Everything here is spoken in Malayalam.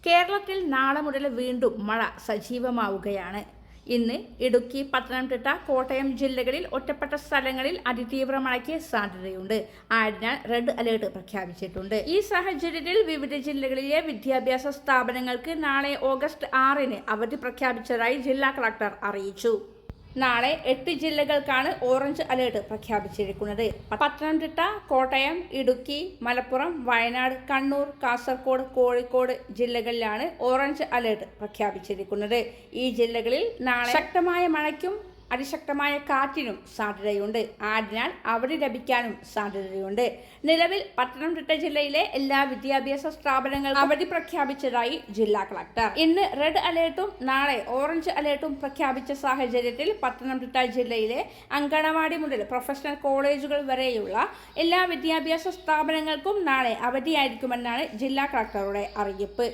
കേരളത്തിൽ നാളെ മുതൽ വീണ്ടും മഴ സജീവമാവുകയാണ്. ഇന്ന് ഇടുക്കി, പത്തനംതിട്ട, കോട്ടയം ജില്ലകളിൽ ഒറ്റപ്പെട്ട സ്ഥലങ്ങളിൽ അതിതീവ്ര മഴയ്ക്ക് സാധ്യതയുണ്ട്. ആയതിനാൽ റെഡ് അലേർട്ട് പ്രഖ്യാപിച്ചിട്ടുണ്ട്. ഈ സാഹചര്യത്തിൽ വിവിധ ജില്ലകളിലെ വിദ്യാഭ്യാസ സ്ഥാപനങ്ങൾക്ക് നാളെ ഓഗസ്റ്റ് 6 അവധി പ്രഖ്യാപിച്ചതായി ജില്ലാ കളക്ടർ അറിയിച്ചു. നാളെ 8 ജില്ലകൾക്കാണ് ഓറഞ്ച് അലേർട്ട് പ്രഖ്യാപിച്ചിരിക്കുന്നത്. പത്തനംതിട്ട, കോട്ടയം, ഇടുക്കി, മലപ്പുറം, വയനാട്, കണ്ണൂർ, കാസർഗോഡ്, കോഴിക്കോട് ജില്ലകളിലാണ് ഓറഞ്ച് അലേർട്ട് പ്രഖ്യാപിച്ചിരിക്കുന്നത്. ഈ ജില്ലകളിൽ നാളെ ശക്തമായ മഴയ്ക്കും അതിശക്തമായ കാറ്റിനും സാധ്യതയുണ്ട്. ആയതിനാൽ അവധി ലഭിക്കാനും സാധ്യതയുണ്ട്. നിലവിൽ പത്തനംതിട്ട ജില്ലയിലെ എല്ലാ വിദ്യാഭ്യാസ സ്ഥാപനങ്ങൾക്കും അവധി പ്രഖ്യാപിച്ചതായി ജില്ലാ കളക്ടർ. ഇന്ന് റെഡ് അലേർട്ടും നാളെ ഓറഞ്ച് അലേർട്ടും പ്രഖ്യാപിച്ച സാഹചര്യത്തിൽ പത്തനംതിട്ട ജില്ലയിലെ അങ്കണവാടി മുതൽ പ്രൊഫഷണൽ കോളേജുകൾ വരെയുള്ള എല്ലാ വിദ്യാഭ്യാസ സ്ഥാപനങ്ങൾക്കും നാളെ അവധിയായിരിക്കുമെന്നാണ് ജില്ലാ കളക്ടറുടെ അറിയിപ്പ്.